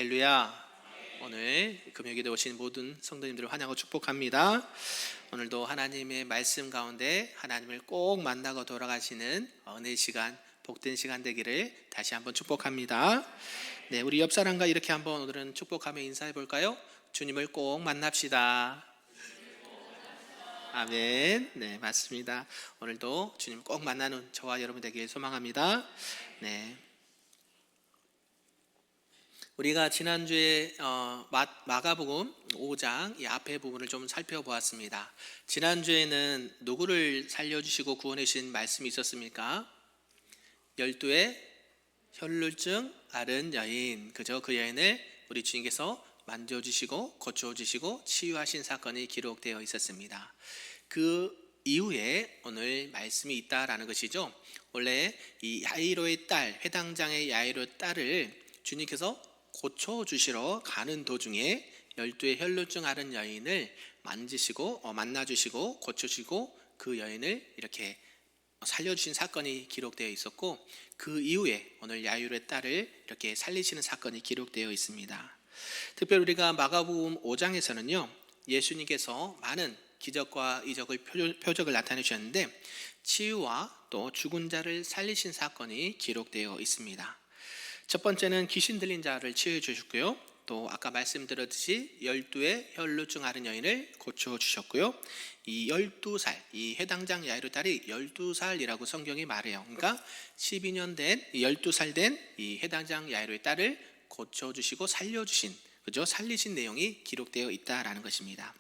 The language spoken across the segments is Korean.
할렐루야. 오늘 금요기도에 오신 모든 성도님들을 환영하고 축복합니다. 오늘도 하나님의 말씀 가운데 하나님을 꼭 만나고 돌아가시는 은혜 시간, 복된 시간 되기를 다시 한번 축복합니다. 네, 우리 옆 사람과 이렇게 한번 오늘은 축복하며 인사해 볼까요? 주님을 꼭 만납시다. 아멘. 네, 맞습니다. 오늘도 주님 꼭 만나는 저와 여러분 되길 소망합니다. 네. 우리가 지난주에 마가복음 5장 이 앞에 부분을 좀 살펴보았습니다. 지난주에는 누구를 살려주시고 구원해 주신 말씀이 있었습니까? 12의 혈루증 앓은 여인, 그죠? 그 여인을 우리 주님께서 만져주시고 고쳐주시고 치유하신 사건이 기록되어 있었습니다. 그 이후에 오늘 말씀이 있다라는 것이죠. 원래 이 야이로의 딸, 회당장의 야이로의 딸을 주님께서 고쳐주시러 가는 도중에 12의 혈루증 앓은 여인을 만나주시고 고쳐주시고 그 여인을 이렇게 살려주신 사건이 기록되어 있었고, 그 이후에 오늘 야이로의 딸을 이렇게 살리시는 사건이 기록되어 있습니다. 특별히 우리가 마가복음 5장에서는요 예수님께서 많은 기적과 이적을 표적을 나타내 주셨는데 치유와 또 죽은 자를 살리신 사건이 기록되어 있습니다. 첫 번째는 귀신 들린 자를 치유해 주셨고요, 또 아까 말씀드렸듯이 12의 혈루증 앓은 여인을 고쳐주셨고요, 이 12살, 이 해당장 야이로 딸이 12살이라고 성경이 말해요. 그러니까 12년 된 12살 된 이 해당장 야이로의 딸을 고쳐주시고 살려주신, 그죠? 살리신 내용이 기록되어 있다라는 것입니다.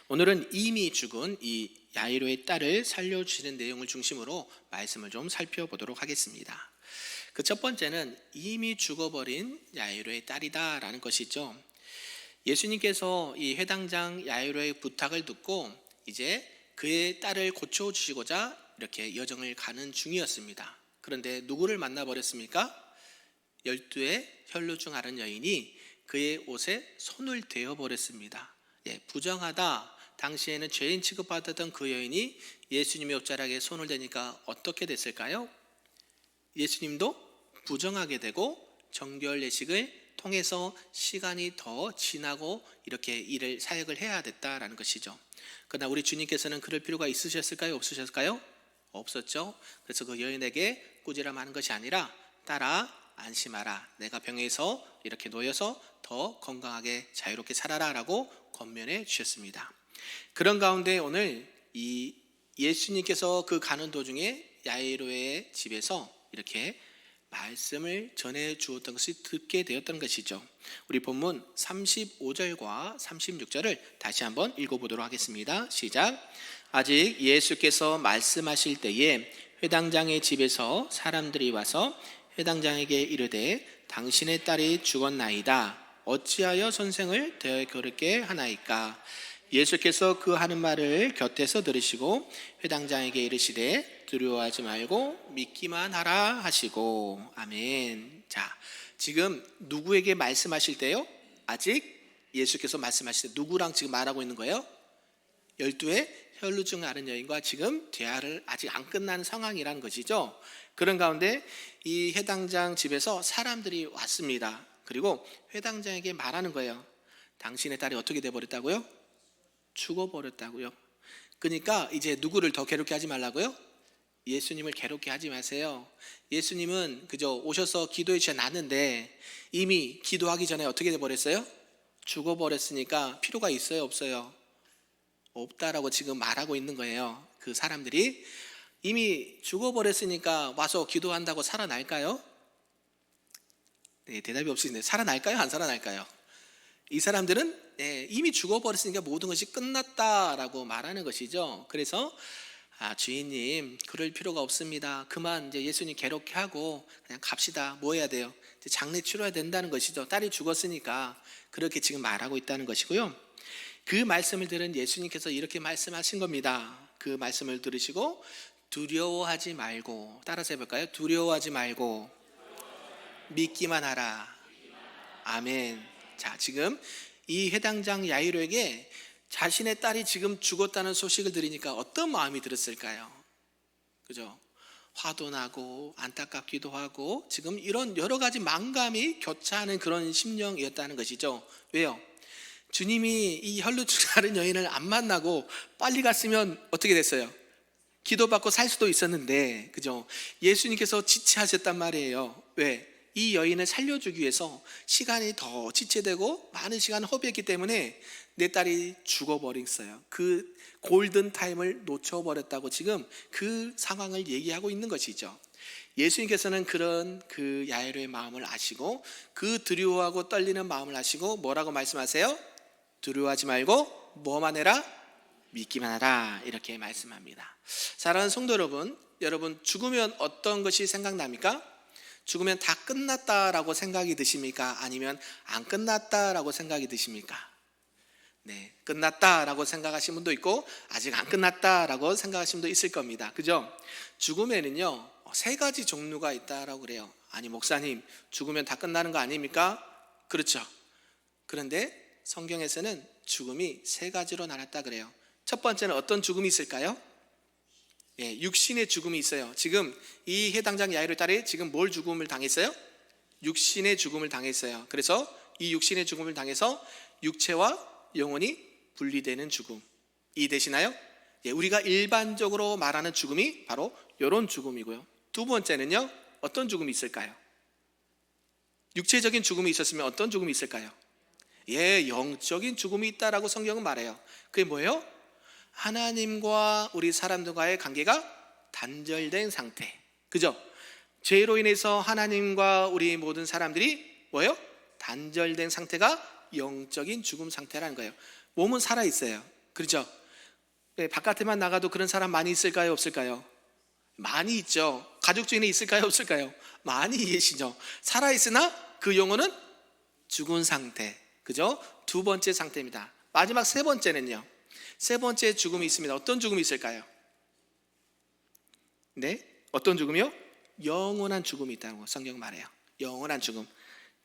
오늘은 이미 죽은 이 야이로의 딸을 살려주시는 내용을 중심으로 말씀을 좀 살펴보도록 하겠습니다. 그 첫 번째는 이미 죽어버린 야이로의 딸이다라는 것이죠. 예수님께서 이 회당장 야이로의 부탁을 듣고 이제 그의 딸을 고쳐주시고자 이렇게 여정을 가는 중이었습니다. 그런데 누구를 만나버렸습니까? 12의 혈루증 앓은 여인이 그의 옷에 손을 대어버렸습니다. 부정하다, 당시에는 죄인 취급받았던 그 여인이 예수님의 옷자락에 손을 대니까 어떻게 됐을까요? 예수님도 부정하게 되고 정결 예식을 통해서 시간이 더 지나고 이렇게 일을 사역을 해야 됐다라는 것이죠. 그러나 우리 주님께서는 그럴 필요가 있으셨을까요? 없으셨을까요? 없었죠. 그래서 그 여인에게 꾸지람하는 것이 아니라 딸아 안심하라, 내가 병에서 이렇게 놓여서 더 건강하게 자유롭게 살아라 라고 권면해 주셨습니다. 그런 가운데 오늘 이 예수님께서 그 가는 도중에 야이로의 집에서 이렇게 말씀을 전해 주었던 것이 듣게 되었던 것이죠. 우리 본문 35절과 36절을 다시 한번 읽어보도록 하겠습니다. 시작. 아직 예수께서 말씀하실 때에 회당장의 집에서 사람들이 와서 회당장에게 이르되 당신의 딸이 죽었나이다. 어찌하여 선생을 되어그렇게 하나이까? 예수께서 그 하는 말을 곁에서 들으시고 회당장에게 이르시되 두려워하지 말고 믿기만 하라 하시고. 아멘. 자, 지금 누구에게 말씀하실 때요? 아직 예수께서 말씀하실 때 누구랑 지금 말하고 있는 거예요? 12의 혈루증 앓은 여인과 지금 대화를 아직 안 끝난 상황이라는 것이죠. 그런 가운데 이 회당장 집에서 사람들이 왔습니다. 그리고 회당장에게 말하는 거예요. 당신의 딸이 어떻게 돼버렸다고요? 죽어버렸다고요. 그러니까 이제 누구를 더 괴롭게 하지 말라고요? 예수님을 괴롭게 하지 마세요. 예수님은 그저 오셔서 기도해 주셔놨는데 이미 기도하기 전에 어떻게 돼버렸어요? 죽어버렸으니까 필요가 있어요, 없어요? 없다라고 지금 말하고 있는 거예요. 그 사람들이 이미 죽어버렸으니까 와서 기도한다고 살아날까요? 네, 대답이 없으신데 살아날까요? 안 살아날까요? 이 사람들은 이미 죽어버렸으니까 모든 것이 끝났다라고 말하는 것이죠. 그래서 주인님 그럴 필요가 없습니다. 그만 이제 예수님 괴롭게 하고 그냥 갑시다. 뭐 해야 돼요? 이제 장례 치러야 된다는 것이죠. 딸이 죽었으니까 그렇게 지금 말하고 있다는 것이고요. 그 말씀을 들은 예수님께서 이렇게 말씀하신 겁니다. 그 말씀을 들으시고 두려워하지 말고, 따라서 해볼까요? 두려워하지 말고 믿기만 하라. 아멘. 자, 지금 이 회당장 야이로에게 자신의 딸이 지금 죽었다는 소식을 들으니까 어떤 마음이 들었을까요? 그죠? 화도 나고 안타깝기도 하고 지금 이런 여러 가지 만감이 교차하는 그런 심령이었다는 것이죠. 왜요? 주님이 이 혈루증 앓은 여인을 안 만나고 빨리 갔으면 어떻게 됐어요? 기도받고 살 수도 있었는데, 그죠? 예수님께서 지체하셨단 말이에요. 왜? 이 여인을 살려주기 위해서 시간이 더 지체되고 많은 시간을 허비했기 때문에 내 딸이 죽어버렸어요. 그 골든 타임을 놓쳐버렸다고 지금 그 상황을 얘기하고 있는 것이죠. 예수님께서는 그런 그 야이로의 마음을 아시고 그 두려워하고 떨리는 마음을 아시고 뭐라고 말씀하세요? 두려워하지 말고 뭐만 해라? 믿기만 하라, 이렇게 말씀합니다. 사랑하는 성도 여러분 죽으면 어떤 것이 생각납니까? 죽으면 다 끝났다라고 생각이 드십니까? 아니면 안 끝났다라고 생각이 드십니까? 네, 끝났다라고 생각하시는 분도 있고 아직 안 끝났다라고 생각하시는 분도 있을 겁니다. 그죠? 죽음에는요 3가지 종류가 있다라고 그래요. 아니 목사님, 죽으면 다 끝나는 거 아닙니까? 그렇죠. 그런데 성경에서는 죽음이 3가지로 나눴다 그래요. 첫 번째는 어떤 죽음이 있을까요? 예, 육신의 죽음이 있어요. 지금 이 해당장 야이로 딸이 지금 뭘 죽음을 당했어요? 육신의 죽음을 당했어요. 그래서 이 육신의 죽음을 당해서 육체와 영혼이 분리되는 죽음. 이해되시나요? 예, 우리가 일반적으로 말하는 죽음이 바로 이런 죽음이고요. 두 번째는요, 어떤 죽음이 있을까요? 육체적인 죽음이 있었으면 어떤 죽음이 있을까요? 예, 영적인 죽음이 있다라고 성경은 말해요. 그게 뭐예요? 하나님과 우리 사람들과의 관계가 단절된 상태. 그죠? 죄로 인해서 하나님과 우리 모든 사람들이 뭐예요? 단절된 상태가 영적인 죽음 상태라는 거예요. 몸은 살아있어요. 그렇죠? 네, 바깥에만 나가도 그런 사람 많이 있을까요? 없을까요? 많이 있죠. 가족 중에 있을까요? 없을까요? 많이 계시죠. 살아있으나 그 영혼은 죽은 상태. 그죠? 두 번째 상태입니다. 마지막 세 번째는요, 세 번째 죽음이 있습니다. 어떤 죽음이 있을까요? 네, 어떤 죽음이요? 영원한 죽음이 있다고 성경 말해요. 영원한 죽음.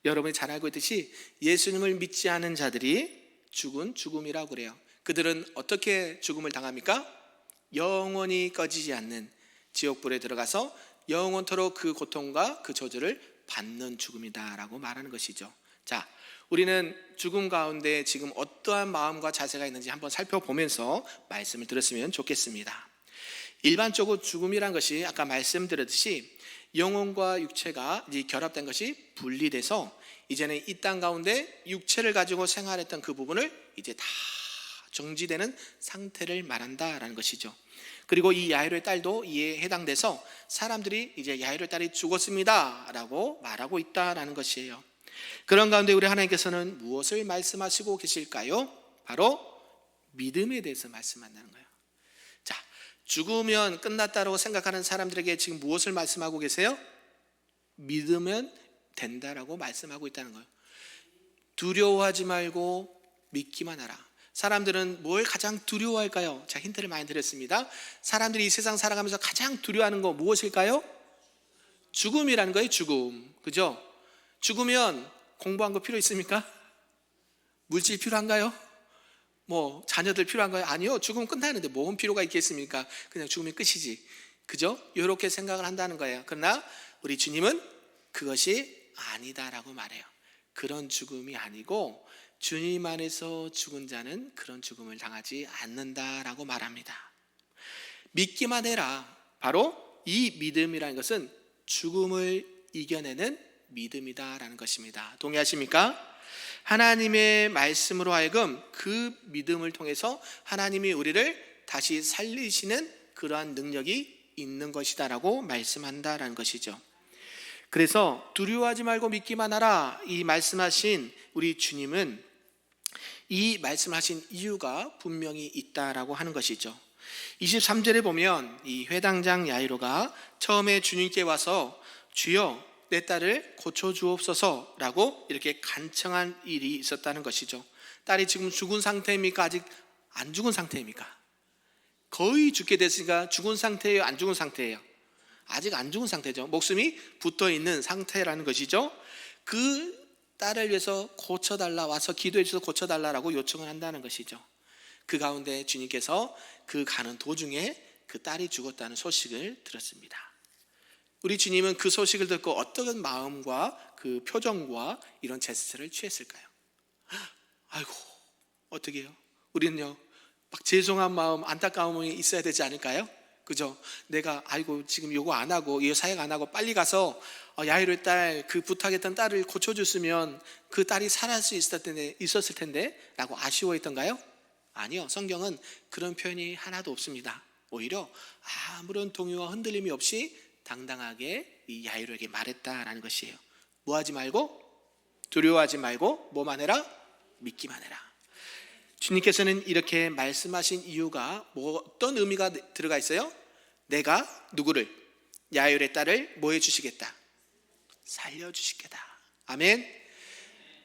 여러분이 잘 알고 있듯이 예수님을 믿지 않은 자들이 죽은 죽음이라고 그래요. 그들은 어떻게 죽음을 당합니까? 영원히 꺼지지 않는 지옥불에 들어가서 영원토록 그 고통과 그 저주를 받는 죽음이다라고 말하는 것이죠. 자, 우리는 죽음 가운데 지금 어떠한 마음과 자세가 있는지 한번 살펴보면서 말씀을 들었으면 좋겠습니다. 일반적으로 죽음이란 것이 아까 말씀드렸듯이 영혼과 육체가 이제 결합된 것이 분리돼서 이제는 이 땅 가운데 육체를 가지고 생활했던 그 부분을 이제 다 정지되는 상태를 말한다라는 것이죠. 그리고 이 야이로의 딸도 이에 해당돼서 사람들이 이제 야이로의 딸이 죽었습니다 라고 말하고 있다라는 것이에요. 그런 가운데 우리 하나님께서는 무엇을 말씀하시고 계실까요? 바로 믿음에 대해서 말씀한다는 거예요. 자, 죽으면 끝났다고 생각하는 사람들에게 지금 무엇을 말씀하고 계세요? 믿으면 된다라고 말씀하고 있다는 거예요. 두려워하지 말고 믿기만 하라. 사람들은 뭘 가장 두려워할까요? 자, 힌트를 많이 드렸습니다. 사람들이 이 세상 살아가면서 가장 두려워하는 거 무엇일까요? 죽음이라는 거예요. 죽음. 그죠? 죽으면 공부한 거 필요 있습니까? 물질 필요한가요? 뭐 자녀들 필요한가요? 아니요. 죽으면 끝나는데 뭔 필요가 있겠습니까? 그냥 죽으면 끝이지. 그죠? 이렇게 생각을 한다는 거예요. 그러나 우리 주님은 그것이 아니다라고 말해요. 그런 죽음이 아니고 주님 안에서 죽은 자는 그런 죽음을 당하지 않는다라고 말합니다. 믿기만 해라. 바로 이 믿음이라는 것은 죽음을 이겨내는 믿음이다라는 것입니다. 동의하십니까? 하나님의 말씀으로 하여금 그 믿음을 통해서 하나님이 우리를 다시 살리시는 그러한 능력이 있는 것이다라고 말씀한다라는 것이죠. 그래서 두려워하지 말고 믿기만 하라, 이 말씀하신 우리 주님은 이 말씀하신 이유가 분명히 있다라고 하는 것이죠. 23절에 보면 이 회당장 야이로가 처음에 주님께 와서 주여 내 딸을 고쳐주옵소서라고 이렇게 간청한 일이 있었다는 것이죠. 딸이 지금 죽은 상태입니까? 아직 안 죽은 상태입니까? 거의 죽게 됐으니까 죽은 상태예요? 안 죽은 상태예요? 아직 안 죽은 상태죠. 목숨이 붙어있는 상태라는 것이죠. 그 딸을 위해서 고쳐달라, 와서 기도해 주셔서 고쳐달라고 요청을 한다는 것이죠. 그 가운데 주님께서 그 가는 도중에 그 딸이 죽었다는 소식을 들었습니다. 우리 주님은 그 소식을 듣고 어떤 마음과 그 표정과 이런 제스처를 취했을까요? 아이고, 어떻게 해요? 우리는요, 막 죄송한 마음, 안타까움이 있어야 되지 않을까요? 그죠? 내가 아이고 지금 요거 안 하고 이 사역 안 하고 빨리 가서 야이로의 딸, 그 부탁했던 딸을 고쳐줬으면 그 딸이 살아날 수 있었을 텐데 라고 아쉬워했던가요? 아니요, 성경은 그런 표현이 하나도 없습니다. 오히려 아무런 동요와 흔들림이 없이 당당하게 이 야이로에게 말했다라는 것이에요. 뭐 하지 말고, 두려워하지 말고 뭐만 해라? 믿기만 해라. 주님께서는 이렇게 말씀하신 이유가 어떤 의미가 들어가 있어요? 내가 누구를, 야이로의 딸을 뭐 해주시겠다? 살려주시겠다. 아멘.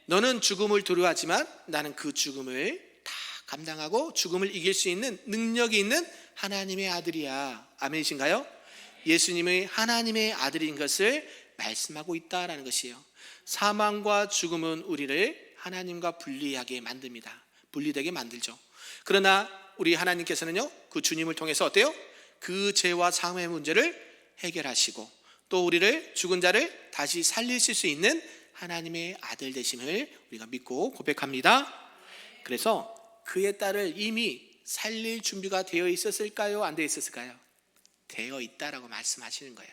너는 죽음을 두려워하지만 나는 그 죽음을 다 감당하고 죽음을 이길 수 있는 능력이 있는 하나님의 아들이야. 아멘이신가요? 예수님의 하나님의 아들인 것을 말씀하고 있다라는 것이에요. 사망과 죽음은 우리를 하나님과 분리하게 만듭니다. 분리되게 만들죠. 그러나 우리 하나님께서는요, 그 주님을 통해서 어때요? 그 죄와 사망의 문제를 해결하시고 또 우리를, 죽은 자를 다시 살리실 수 있는 하나님의 아들 되심을 우리가 믿고 고백합니다. 그래서 그의 딸을 이미 살릴 준비가 되어 있었을까요? 안 되어 있었을까요? 되어 있다라고 말씀하시는 거예요.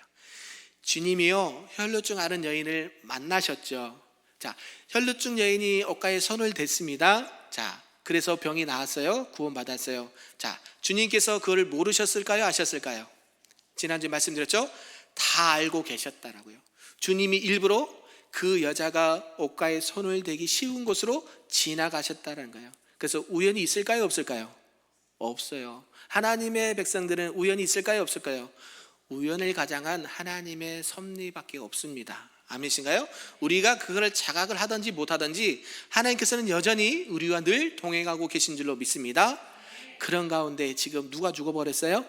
주님이요, 혈루증 앓은 여인을 만나셨죠. 자, 혈루증 여인이 옷가에 손을 댔습니다. 자, 그래서 병이 나았어요. 구원받았어요. 자, 주님께서 그걸 모르셨을까요? 아셨을까요? 지난주에 말씀드렸죠? 다 알고 계셨다라고요. 주님이 일부러 그 여자가 옷가에 손을 대기 쉬운 곳으로 지나가셨다는 거예요. 그래서 우연이 있을까요? 없을까요? 없어요. 하나님의 백성들은 우연이 있을까요? 없을까요? 우연을 가장한 하나님의 섭리밖에 없습니다. 아멘이신가요? 우리가 그거를 자각을 하든지 못하든지 하나님께서는 여전히 우리와 늘 동행하고 계신 줄로 믿습니다. 그런 가운데 지금 누가 죽어버렸어요?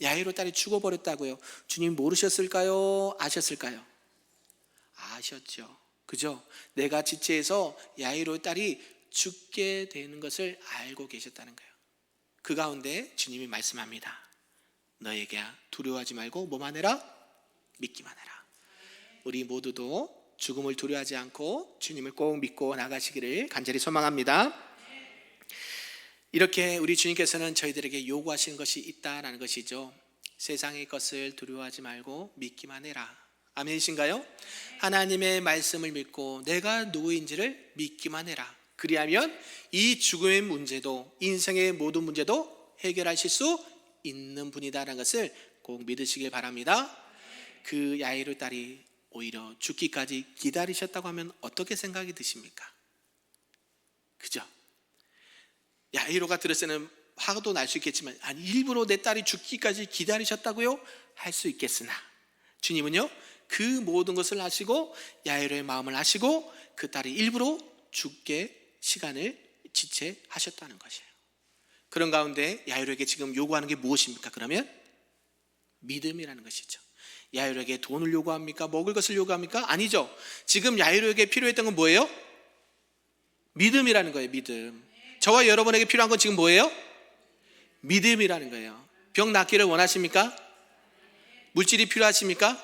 야이로 딸이 죽어버렸다고요. 주님 모르셨을까요? 아셨을까요? 아셨죠. 그죠? 내가 지체해서 야이로 딸이 죽게 되는 것을 알고 계셨다는 거예요. 그 가운데 주님이 말씀합니다. 너에게 두려워하지 말고 뭐만 해라? 믿기만 해라. 우리 모두도 죽음을 두려워하지 않고 주님을 꼭 믿고 나가시기를 간절히 소망합니다. 이렇게 우리 주님께서는 저희들에게 요구하시는 것이 있다라는 것이죠. 세상의 것을 두려워하지 말고 믿기만 해라. 아멘이신가요? 하나님의 말씀을 믿고 내가 누구인지를 믿기만 해라. 그리하면 이 죽음의 문제도, 인생의 모든 문제도 해결하실 수 있는 분이다라는 것을 꼭 믿으시길 바랍니다. 그 야이로 딸이 오히려 죽기까지 기다리셨다고 하면 어떻게 생각이 드십니까? 그죠? 야이로가 들었을 때는 화도 날 수 있겠지만, 아니 일부러 내 딸이 죽기까지 기다리셨다고요? 할 수 있겠으나 주님은요, 그 모든 것을 아시고 야이로의 마음을 아시고 그 딸이 일부러 죽게 시간을 지체하셨다는 것이에요. 그런 가운데 야이로에게 지금 요구하는 게 무엇입니까? 그러면 믿음이라는 것이죠. 야이로에게 돈을 요구합니까? 먹을 것을 요구합니까? 아니죠. 지금 야이로에게 필요했던 건 뭐예요? 믿음이라는 거예요. 믿음. 저와 여러분에게 필요한 건 지금 뭐예요? 믿음이라는 거예요. 병 낫기를 원하십니까? 물질이 필요하십니까?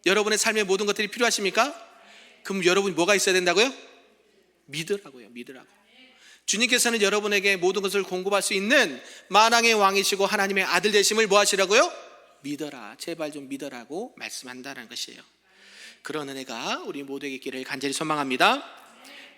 여러분의 삶의 모든 것들이 필요하십니까? 그럼 여러분이 뭐가 있어야 된다고요? 믿으라고요. 믿으라고. 주님께서는 여러분에게 모든 것을 공급할 수 있는 만왕의 왕이시고 하나님의 아들 되심을 뭐 하시라고요? 믿어라. 제발 좀 믿어라고 말씀한다는 것이에요. 그런 은혜가 우리 모두에게 있기를 간절히 소망합니다.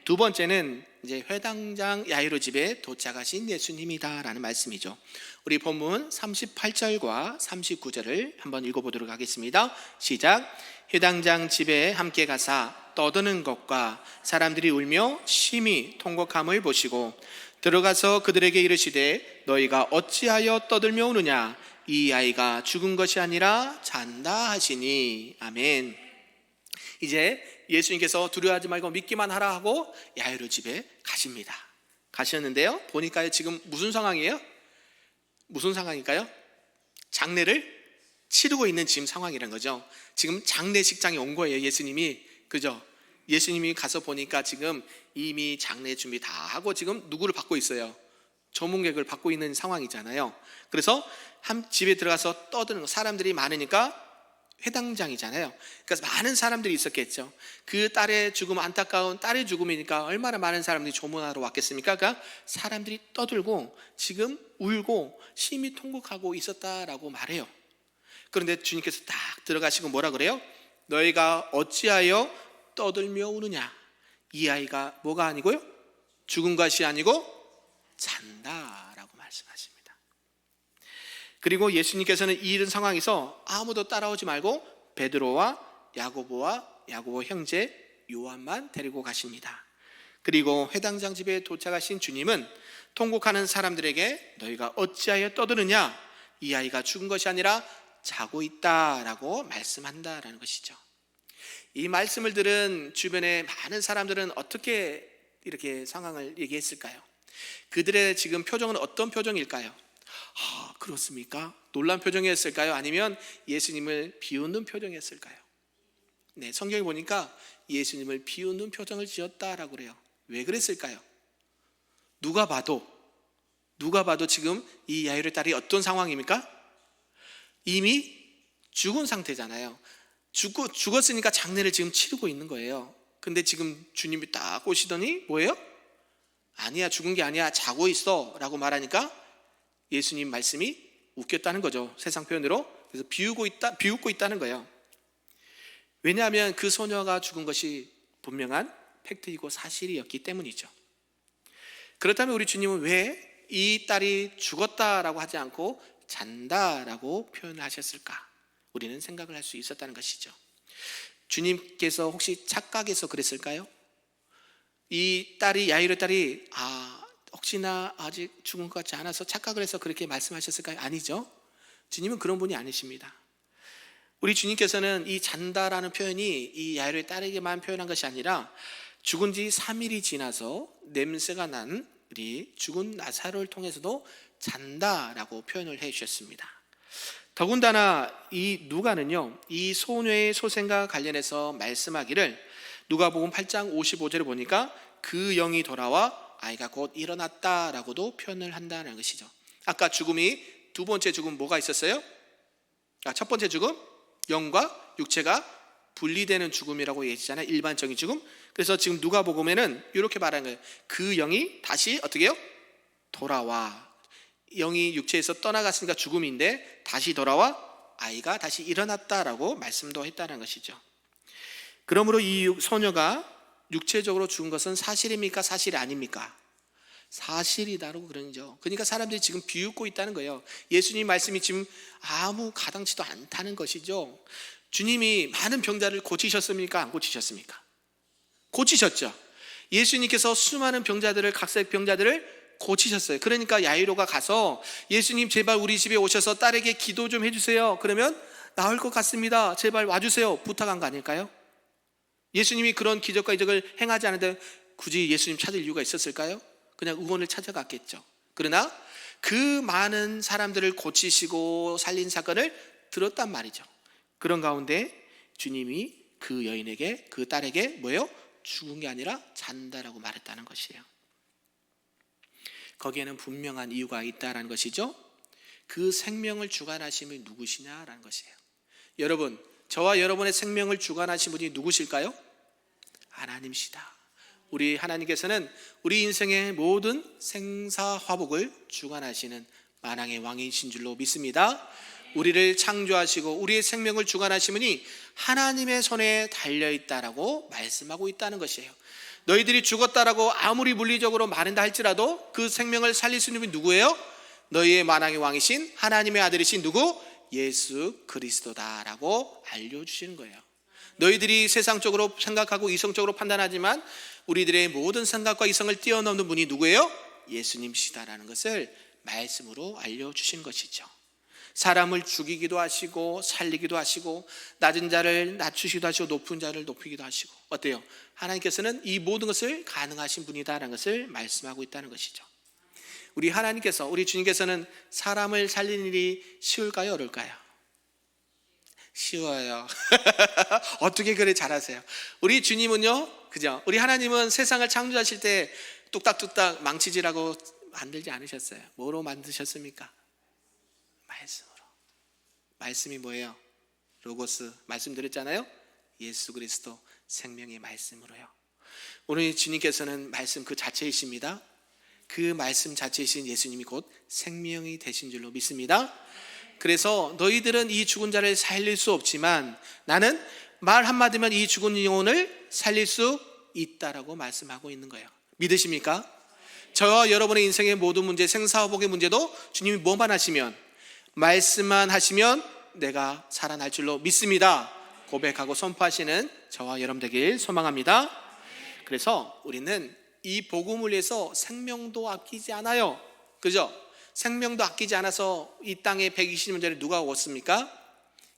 두 번째는 이제 회당장 야이로 집에 도착하신 예수님이다라는 말씀이죠. 우리 본문 38절과 39절을 한번 읽어보도록 하겠습니다. 시작. 회당장 집에 함께 가사 떠드는 것과 사람들이 울며 심히 통곡함을 보시고 들어가서 그들에게 이르시되 너희가 어찌하여 떠들며 우느냐? 이 아이가 죽은 것이 아니라 잔다 하시니. 아멘. 이제 예수님께서 두려워하지 말고 믿기만 하라 하고 야이로 집에 가십니다. 가셨는데요, 보니까 지금 무슨 상황이에요? 무슨 상황일까요? 장례를 치르고 있는 지금 상황이란 거죠. 지금 장례식장에 온 거예요, 예수님이. 그죠? 예수님이 가서 보니까 지금 이미 장례 준비 다 하고 지금 누구를 받고 있어요? 조문객을 받고 있는 상황이잖아요. 그래서 한 집에 들어가서 떠드는 거, 사람들이 많으니까 회당장이잖아요. 그러니까 많은 사람들이 있었겠죠. 그 딸의 죽음, 안타까운 딸의 죽음이니까 얼마나 많은 사람들이 조문하러 왔겠습니까? 그러니까 사람들이 떠들고 지금 울고 심히 통곡하고 있었다라고 말해요. 그런데 주님께서 딱 들어가시고 뭐라 그래요? 너희가 어찌하여 떠들며 우느냐? 이 아이가 뭐가 아니고요? 죽은 것이 아니고 잔다라고 말씀하십니다. 그리고 예수님께서는 이런 상황에서 아무도 따라오지 말고 베드로와 야고보 형제 요한만 데리고 가십니다. 그리고 회당장 집에 도착하신 주님은 통곡하는 사람들에게 너희가 어찌하여 떠드느냐? 이 아이가 죽은 것이 아니라 자고 있다라고 말씀한다라는 것이죠. 이 말씀을 들은 주변의 많은 사람들은 어떻게 이렇게 상황을 얘기했을까요? 그들의 지금 표정은 어떤 표정일까요? 그렇습니까? 놀란 표정이었을까요? 아니면 예수님을 비웃는 표정이었을까요? 네, 성경에 보니까 예수님을 비웃는 표정을 지었다라고 그래요. 왜 그랬을까요? 누가 봐도 지금 이 야이로의 딸이 어떤 상황입니까? 이미 죽은 상태잖아요. 죽었으니까 장례를 지금 치르고 있는 거예요. 근데 지금 주님이 딱 오시더니 뭐예요? 아니야, 죽은 게 아니야, 자고 있어 라고 말하니까 예수님 말씀이 웃겼다는 거죠. 세상 표현으로. 그래서 비웃고 있다는 거예요. 왜냐하면 그 소녀가 죽은 것이 분명한 팩트이고 사실이었기 때문이죠. 그렇다면 우리 주님은 왜 이 딸이 죽었다라고 하지 않고 잔다라고 표현하셨을까? 우리는 생각을 할 수 있었다는 것이죠. 주님께서 혹시 착각해서 그랬을까요? 이 딸이, 야이로 딸이 혹시나 아직 죽은 것 같지 않아서 착각을 해서 그렇게 말씀하셨을까요? 아니죠. 주님은 그런 분이 아니십니다. 우리 주님께서는 이 잔다라는 표현이 이 야이로의 딸에게만 표현한 것이 아니라 죽은 지 3일이 지나서 냄새가 난 우리 죽은 나사로를 통해서도 잔다라고 표현을 해 주셨습니다. 더군다나 이 누가는요, 이 소녀의 소생과 관련해서 말씀하기를 누가복음 8장 55절을 보니까 그 영이 돌아와 아이가 곧 일어났다라고도 표현을 한다는 것이죠. 아까 죽음이 두 번째 죽음 뭐가 있었어요? 첫 번째 죽음 영과 육체가 분리되는 죽음이라고 얘기했잖아요. 일반적인 죽음. 그래서 지금 누가복음에는 이렇게 말하는 거예요. 그 영이 다시 어떻게 해요? 돌아와. 영이 육체에서 떠나갔으니까 죽음인데 다시 돌아와 아이가 다시 일어났다라고 말씀도 했다는 것이죠. 그러므로 이 소녀가 육체적으로 죽은 것은 사실입니까? 사실이 아닙니까? 사실이다라고 그러죠. 그러니까 사람들이 지금 비웃고 있다는 거예요. 예수님 말씀이 지금 아무 가당치도 않다는 것이죠. 주님이 많은 병자를 고치셨습니까? 안 고치셨습니까? 고치셨죠. 예수님께서 수많은 병자들을, 각색 병자들을 고치셨어요. 그러니까 야이로가 가서 예수님 제발 우리 집에 오셔서 딸에게 기도 좀 해주세요. 그러면 나을 것 같습니다. 제발 와주세요. 부탁한 거 아닐까요? 예수님이 그런 기적과 이적을 행하지 않은데 굳이 예수님 찾을 이유가 있었을까요? 그냥 의원을 찾아갔겠죠. 그러나 그 많은 사람들을 고치시고 살린 사건을 들었단 말이죠. 그런 가운데 주님이 그 여인에게, 그 딸에게 뭐예요? 죽은 게 아니라 잔다라고 말했다는 것이에요. 거기에는 분명한 이유가 있다라는 것이죠. 그 생명을 주관하신 분이 누구시냐라는 것이에요. 여러분, 저와 여러분의 생명을 주관하신 분이 누구실까요? 하나님이시다. 우리 하나님께서는 우리 인생의 모든 생사화복을 주관하시는 만왕의 왕이신 줄로 믿습니다. 우리를 창조하시고 우리의 생명을 주관하신 분이 하나님의 손에 달려있다라고 말씀하고 있다는 것이에요. 너희들이 죽었다라고 아무리 물리적으로 말한다 할지라도 그 생명을 살릴 수 있는 분이 누구예요? 너희의 만왕의 왕이신 하나님의 아들이신 누구? 예수 그리스도다라고 알려주시는 거예요. 너희들이 세상적으로 생각하고 이성적으로 판단하지만 우리들의 모든 생각과 이성을 뛰어넘는 분이 누구예요? 예수님이시다라는 것을 말씀으로 알려주신 것이죠. 사람을 죽이기도 하시고 살리기도 하시고 낮은 자를 낮추시기도 하시고 높은 자를 높이기도 하시고 어때요? 하나님께서는 이 모든 것을 가능하신 분이다라는 것을 말씀하고 있다는 것이죠. 우리 하나님께서, 우리 주님께서는 사람을 살리는 일이 쉬울까요? 어려울까요? 쉬워요. 어떻게 그래 잘하세요? 우리 주님은요, 그죠? 우리 하나님은 세상을 창조하실 때 뚝딱뚝딱 망치질하고 만들지 않으셨어요. 뭐로 만드셨습니까? 말씀으로. 말씀이 뭐예요? 로고스 말씀드렸잖아요. 예수 그리스도 생명의 말씀으로요. 오늘 주님께서는 말씀 그 자체이십니다. 그 말씀 자체이신 예수님이 곧 생명이 되신 줄로 믿습니다. 그래서 너희들은 이 죽은 자를 살릴 수 없지만 나는 말 한마디면 이 죽은 영혼을 살릴 수 있다라고 말씀하고 있는 거예요. 믿으십니까? 저와 여러분의 인생의 모든 문제, 생사화복의 문제도 주님이 뭐만 하시면, 말씀만 하시면 내가 살아날 줄로 믿습니다. 고백하고 선포하시는 저와 여러분 되길 소망합니다. 그래서 우리는 이 복음을 위해서 생명도 아끼지 않아요. 그죠? 생명도 아끼지 않아서 이 땅에 120년 전에 누가 왔습니까?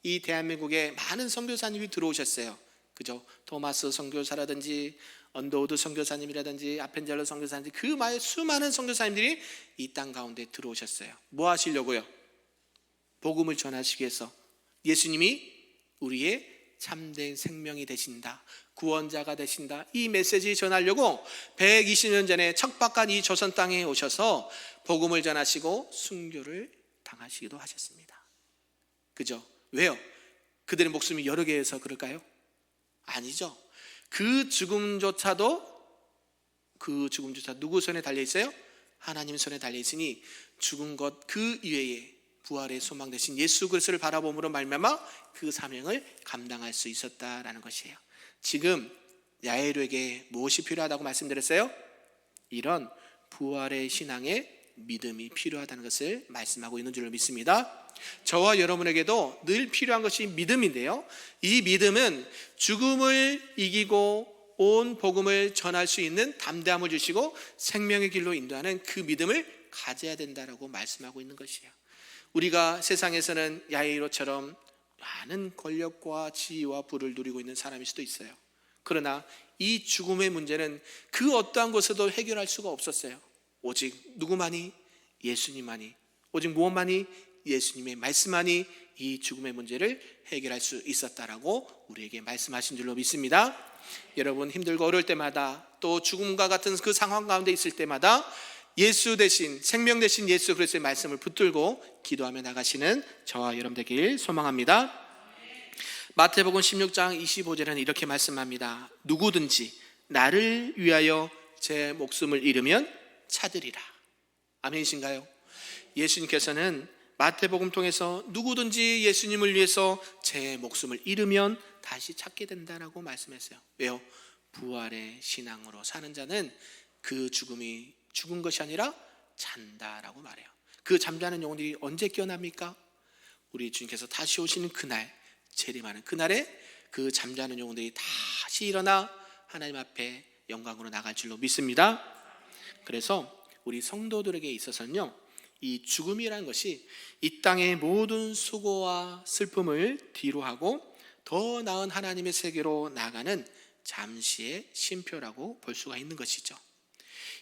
이 대한민국에 많은 선교사님이 들어오셨어요. 그죠? 토마스 선교사라든지 언더우드 선교사님이라든지 아펜젤러 선교사님, 그 많은 수많은 선교사님들이 이 땅 가운데 들어오셨어요. 뭐 하시려고요? 복음을 전하시기 위해서. 예수님이 우리의 참된 생명이 되신다, 구원자가 되신다, 이 메시지 전하려고 120년 전에 척박한 이 조선 땅에 오셔서 복음을 전하시고 순교를 당하시기도 하셨습니다. 그죠? 왜요? 그들의 목숨이 여러 개여서 그럴까요? 아니죠. 그 죽음조차도 누구 손에 달려 있어요? 하나님 손에 달려 있으니 죽은 것 그 이외에 부활의 소망 되신 예수 그리스도를 바라봄으로 말미암아 그 사명을 감당할 수 있었다라는 것이에요. 지금 야이로에게 무엇이 필요하다고 말씀드렸어요? 이런 부활의 신앙의 믿음이 필요하다는 것을 말씀하고 있는 줄로 믿습니다. 저와 여러분에게도 늘 필요한 것이 믿음인데요, 이 믿음은 죽음을 이기고 온 복음을 전할 수 있는 담대함을 주시고 생명의 길로 인도하는 그 믿음을 가져야 된다라고 말씀하고 있는 것이에요. 우리가 세상에서는 야이로처럼 많은 권력과 지위와 부를 누리고 있는 사람일 수도 있어요. 그러나 이 죽음의 문제는 그 어떠한 것에도 해결할 수가 없었어요. 오직 누구만이? 예수님만이. 오직 무엇만이? 예수님의 말씀만이 이 죽음의 문제를 해결할 수 있었다라고 우리에게 말씀하신 줄로 믿습니다. 여러분 힘들고 어려울 때마다, 또 죽음과 같은 그 상황 가운데 있을 때마다 예수 대신, 생명 대신 예수 그리스도의 말씀을 붙들고 기도하며 나가시는 저와 여러분 되길 소망합니다. 마태복음 16장 25절에는 이렇게 말씀합니다. 누구든지 나를 위하여 제 목숨을 잃으면 찾으리라. 아멘이신가요? 예수님께서는 마태복음 통해서 누구든지 예수님을 위해서 제 목숨을 잃으면 다시 찾게 된다라고 말씀했어요. 왜요? 부활의 신앙으로 사는 자는 그 죽음이 죽은 것이 아니라 잔다라고 말해요. 그 잠자는 영혼들이 언제 깨어납니까? 우리 주님께서 다시 오시는 그날, 재림하는 그날에 그 잠자는 영혼들이 다시 일어나 하나님 앞에 영광으로 나갈 줄로 믿습니다. 그래서 우리 성도들에게 있어서는요, 이 죽음이라는 것이 이 땅의 모든 수고와 슬픔을 뒤로하고 더 나은 하나님의 세계로 나가는 잠시의 쉼표라고 볼 수가 있는 것이죠.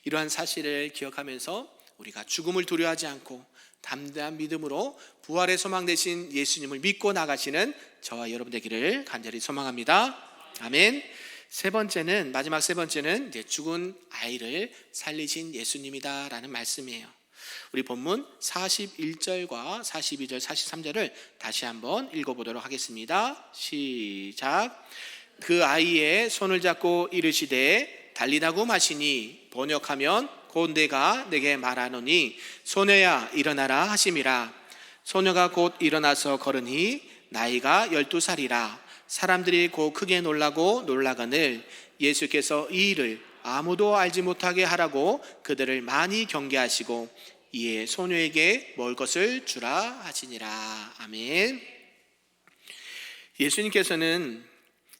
이러한 사실을 기억하면서 우리가 죽음을 두려워하지 않고 담대한 믿음으로 부활의 소망 되신 예수님을 믿고 나가시는 저와 여러분 되기를 간절히 소망합니다. 아멘. 마지막 세 번째는 이제 죽은 아이를 살리신 예수님이다라는 말씀이에요. 우리 본문 41절과 42절, 43절을 다시 한번 읽어보도록 하겠습니다. 시작. 그 아이의 손을 잡고 이르시되 달리다고 하시니, 번역하면 곧 내가 내게 말하노니 소녀야 일어나라 하심이라. 소녀가 곧 일어나서 걸으니 나이가 12살이라. 사람들이 곧 크게 놀라고 놀라거늘 예수께서 이 일을 아무도 알지 못하게 하라고 그들을 많이 경계하시고 이에 소녀에게 먹을 것을 주라 하시니라. 아멘. 예수님께서는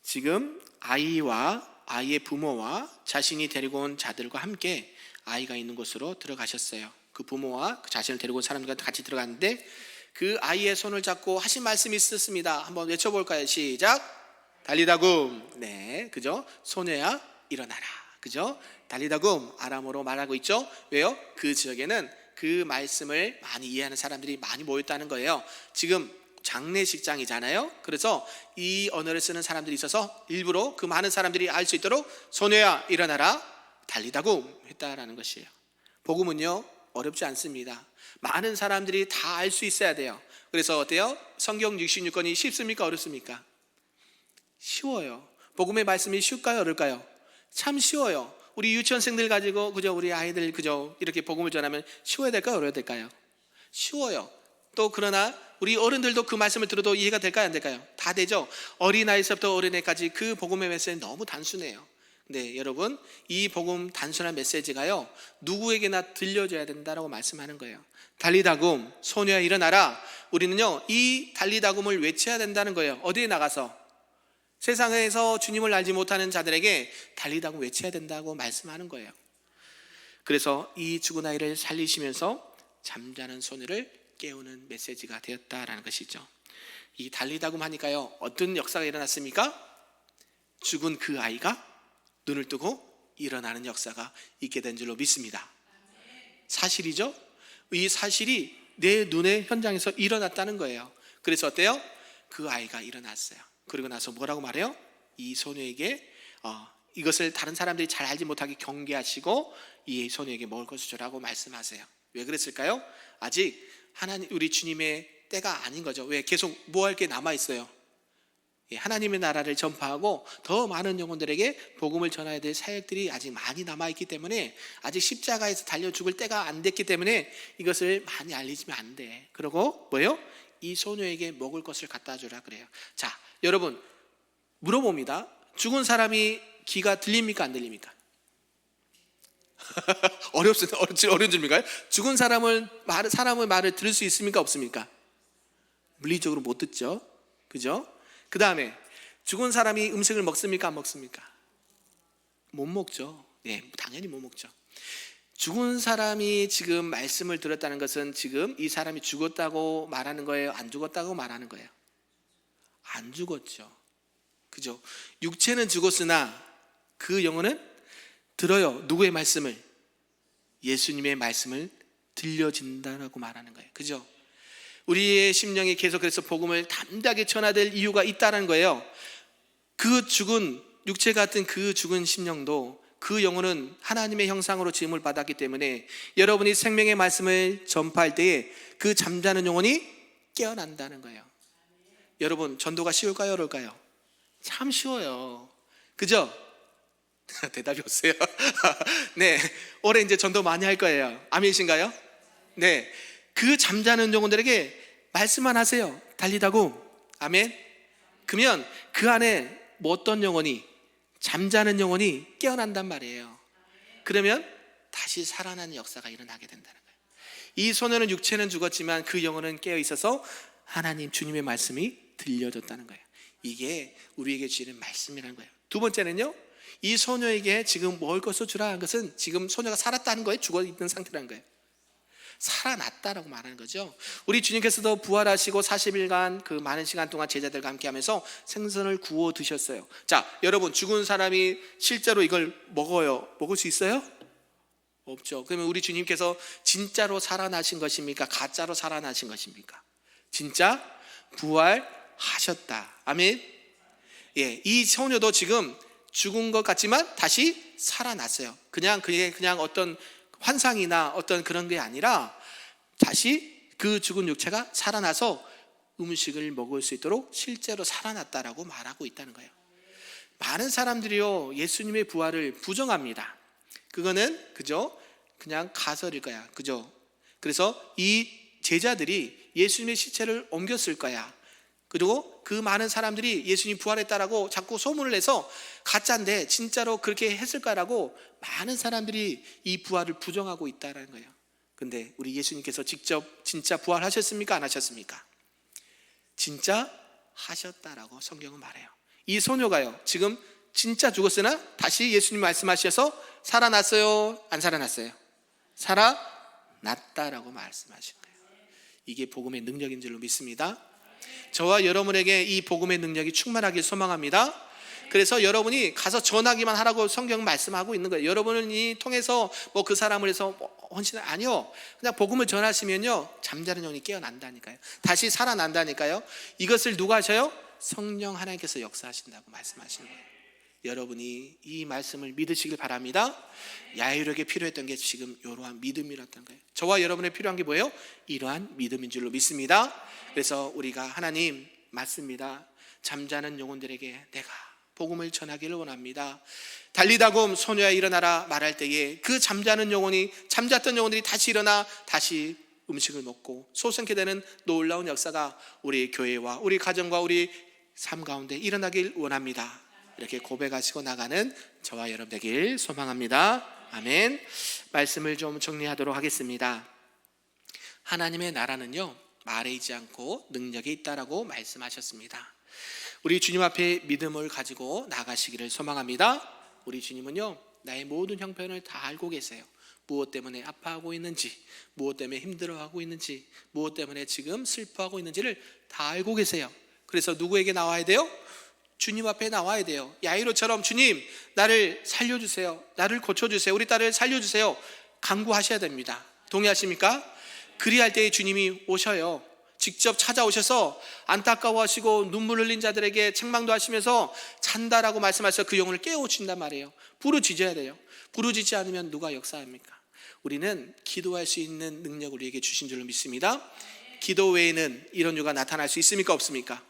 지금 아이와 아이의 부모와 자신이 데리고 온 자들과 함께 아이가 있는 곳으로 들어가셨어요. 그 부모와 그 자신을 데리고 온 사람들과 같이 들어갔는데 그 아이의 손을 잡고 하신 말씀이 있었습니다. 한번 외쳐볼까요? 시작. 달리다굼. 네, 그죠? 소녀야 일어나라. 그죠? 달리다굼 아람어로 말하고 있죠. 왜요? 그 지역에는 그 말씀을 많이 이해하는 사람들이 많이 모였다는 거예요. 지금 장례식장이잖아요. 그래서 이 언어를 쓰는 사람들이 있어서 일부러 그 많은 사람들이 알 수 있도록 소녀야 일어나라 달리다굼 했다라는 것이에요. 복음은요 어렵지 않습니다. 많은 사람들이 다 알 수 있어야 돼요. 그래서 어때요? 성경 66권이 쉽습니까? 어렵습니까? 쉬워요. 복음의 말씀이 쉬울까요? 어려울까요? 참 쉬워요. 우리 유치원생들 가지고 그저 우리 아이들 그저 이렇게 복음을 전하면 쉬워야 될까요? 어려워야 될까요? 쉬워요. 또 그러나 우리 어른들도 그 말씀을 들어도 이해가 될까요? 안 될까요? 다 되죠. 어린아이서부터 어린애까지 그 복음의 메시지는 너무 단순해요. 근데 여러분, 이 복음 단순한 메시지가요, 누구에게나 들려줘야 된다라고 말씀하는 거예요. 달리다굼, 소녀야 일어나라. 우리는요, 이 달리다굼을 외쳐야 된다는 거예요. 어디에 나가서? 세상에서 주님을 알지 못하는 자들에게 달리다굼 외쳐야 된다고 말씀하는 거예요. 그래서 이 죽은 아이를 살리시면서 잠자는 소녀를 깨우는 메시지가 되었다라는 것이죠. 이 달리다굼 하니까요, 어떤 역사가 일어났습니까? 죽은 그 아이가 눈을 뜨고 일어나는 역사가 있게 된 줄로 믿습니다. 사실이죠? 이 사실이 내 눈의 현장에서 일어났다는 거예요. 그래서 어때요? 그 아이가 일어났어요. 그리고 나서 뭐라고 말해요? 이 소녀에게 이것을 다른 사람들이 잘 알지 못하게 경계하시고 이 소녀에게 먹을 것을 주라고 말씀하세요. 왜 그랬을까요? 아직 하나님, 우리 주님의 때가 아닌 거죠. 왜? 계속 뭐 할 게 남아있어요. 하나님의 나라를 전파하고 더 많은 영혼들에게 복음을 전해야 될 사역들이 아직 많이 남아있기 때문에, 아직 십자가에서 달려 죽을 때가 안 됐기 때문에 이것을 많이 알리지면 안 돼. 그리고 뭐예요? 이 소녀에게 먹을 것을 갖다 주라 그래요. 자, 여러분 물어봅니다. 죽은 사람이 귀가 들립니까? 안 들립니까? 어려운 줄입니까? 죽은 사람의 말을 들을 수 있습니까? 없습니까? 물리적으로 못 듣죠. 그죠? 그 다음에 죽은 사람이 음식을 먹습니까? 안 먹습니까? 못 먹죠. 네, 당연히 못 먹죠. 죽은 사람이 지금 말씀을 들었다는 것은 지금 이 사람이 죽었다고 말하는 거예요? 안 죽었다고 말하는 거예요? 안 죽었죠. 그죠? 육체는 죽었으나 그 영혼은 들어요. 누구의 말씀을? 예수님의 말씀을 들려진다라고 말하는 거예요. 그죠? 우리의 심령이 계속 그래서 복음을 담대하게 전하될 이유가 있다는 거예요. 그 죽은 육체 같은 그 죽은 심령도, 그 영혼은 하나님의 형상으로 지음을 받았기 때문에 여러분이 생명의 말씀을 전파할 때에 그 잠자는 영혼이 깨어난다는 거예요. 여러분, 전도가 쉬울까요? 어려울까요? 참 쉬워요. 그죠? 대답이 없어요. 네, 올해 이제 전도 많이 할 거예요. 아멘이신가요? 네, 그 잠자는 영혼들에게 말씀만 하세요. 달리다굼. 아멘. 그러면 그 안에 뭐 어떤 영혼이, 잠자는 영혼이 깨어난단 말이에요. 그러면 다시 살아나는 역사가 일어나게 된다는 거예요. 이 소녀는 육체는 죽었지만 그 영혼은 깨어 있어서 하나님 주님의 말씀이 들려졌다는 거예요. 이게 우리에게 주시는 말씀이라는 거예요. 두 번째는요, 이 소녀에게 지금 먹을 것을 주라 한 것은 지금 소녀가 살았다는 거예요? 죽어 있는 상태라는 거예요? 살아났다라고 말하는 거죠. 우리 주님께서도 부활하시고 40일간 그 많은 시간 동안 제자들과 함께 하면서 생선을 구워 드셨어요. 자, 여러분, 죽은 사람이 실제로 이걸 먹어요? 먹을 수 있어요? 없죠. 그러면 우리 주님께서 진짜로 살아나신 것입니까? 가짜로 살아나신 것입니까? 진짜 부활하셨다. 아멘. 예, 이 소녀도 지금 죽은 것 같지만 다시 살아났어요. 그게 그냥 어떤 환상이나 어떤 그런 게 아니라 다시 그 죽은 육체가 살아나서 음식을 먹을 수 있도록 실제로 살아났다라고 말하고 있다는 거예요. 많은 사람들이요, 예수님의 부활을 부정합니다. 그거는 그죠? 그냥 가설일 거야. 그죠? 그래서 이 제자들이 예수님의 시체를 옮겼을 거야. 그리고 그 많은 사람들이 예수님 부활했다라고 자꾸 소문을 내서 가짜인데 진짜로 그렇게 했을까라고 많은 사람들이 이 부활을 부정하고 있다는 거예요. 근데 우리 예수님께서 직접 진짜 부활하셨습니까? 안 하셨습니까? 진짜 하셨다라고 성경은 말해요. 이 소녀가요, 지금 진짜 죽었으나 다시 예수님 말씀하셔서 살아났어요? 안 살아났어요? 살아났다라고 말씀하신 거예요. 이게 복음의 능력인 줄로 믿습니다. 저와 여러분에게 이 복음의 능력이 충만하길 소망합니다. 그래서 여러분이 가서 전하기만 하라고 성경 말씀하고 있는 거예요. 여러분이 통해서 뭐 그 사람을 해서 헌신, 아니요, 그냥 복음을 전하시면요, 잠자는 영혼이 깨어난다니까요. 다시 살아난다니까요. 이것을 누가 하셔요? 성령 하나님께서 역사하신다고 말씀하시는 거예요. 여러분이 이 말씀을 믿으시길 바랍니다. 야이로에게 필요했던 게 지금 이러한 믿음이었던 거예요. 저와 여러분의 필요한 게 뭐예요? 이러한 믿음인 줄로 믿습니다. 그래서 우리가 하나님 맞습니다. 잠자는 영혼들에게 내가 복음을 전하기를 원합니다. 달리다곰 소녀야 일어나라 말할 때에 그 잠자는 영혼이 잠잤던 영혼들이 다시 일어나 다시 음식을 먹고 소생케 되는 놀라운 역사가 우리 교회와 우리 가정과 우리 삶 가운데 일어나길 원합니다. 이렇게 고백하시고 나가는 저와 여러분 되길 소망합니다. 아멘. 말씀을 좀 정리하도록 하겠습니다. 하나님의 나라는요 말이지 않고 능력이 있다라고 말씀하셨습니다. 우리 주님 앞에 믿음을 가지고 나가시기를 소망합니다. 우리 주님은요 나의 모든 형편을 다 알고 계세요. 무엇 때문에 아파하고 있는지, 무엇 때문에 힘들어하고 있는지, 무엇 때문에 지금 슬퍼하고 있는지를 다 알고 계세요. 그래서 누구에게 나와야 돼요? 주님 앞에 나와야 돼요. 야이로처럼 주님 나를 살려주세요, 나를 고쳐주세요, 우리 딸을 살려주세요 간구하셔야 됩니다. 동의하십니까? 그리할 때 주님이 오셔요. 직접 찾아오셔서 안타까워하시고 눈물 흘린 자들에게 책망도 하시면서 잔다라고 말씀하셔서 그 영혼을 깨우친단 말이에요. 부르짖어야 돼요. 부르짖지 않으면 누가 역사합니까? 우리는 기도할 수 있는 능력을 우리에게 주신 줄로 믿습니다. 기도 외에는 이런 유가 나타날 수 있습니까? 없습니까?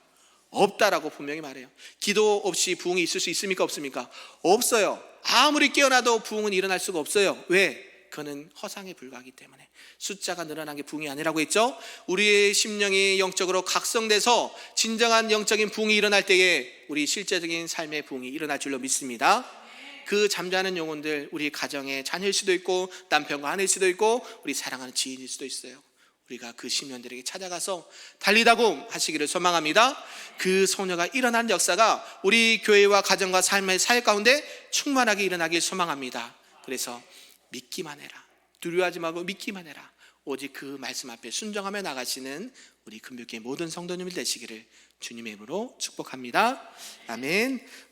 없다라고 분명히 말해요. 기도 없이 부흥이 있을 수 있습니까? 없습니까? 없어요. 아무리 깨어나도 부흥은 일어날 수가 없어요. 왜? 그는 허상에 불과하기 때문에. 숫자가 늘어난 게 부흥이 아니라고 했죠. 우리의 심령이 영적으로 각성돼서 진정한 영적인 부흥이 일어날 때에 우리 실제적인 삶의 부흥이 일어날 줄로 믿습니다. 그 잠자는 영혼들 우리 가정의 자녀일 수도 있고 남편과 아내일 수도 있고 우리 사랑하는 지인일 수도 있어요. 우리가 그 심령들에게 찾아가서 달리다고 하시기를 소망합니다. 그 소녀가 일어난 역사가 우리 교회와 가정과 삶의 사역 가운데 충만하게 일어나길 소망합니다. 그래서 믿기만 해라, 두려워하지 말고 믿기만 해라, 오직 그 말씀 앞에 순종하며 나가시는 우리 금요교회 모든 성도님들 되시기를 주님의 이름으로 축복합니다. 아멘.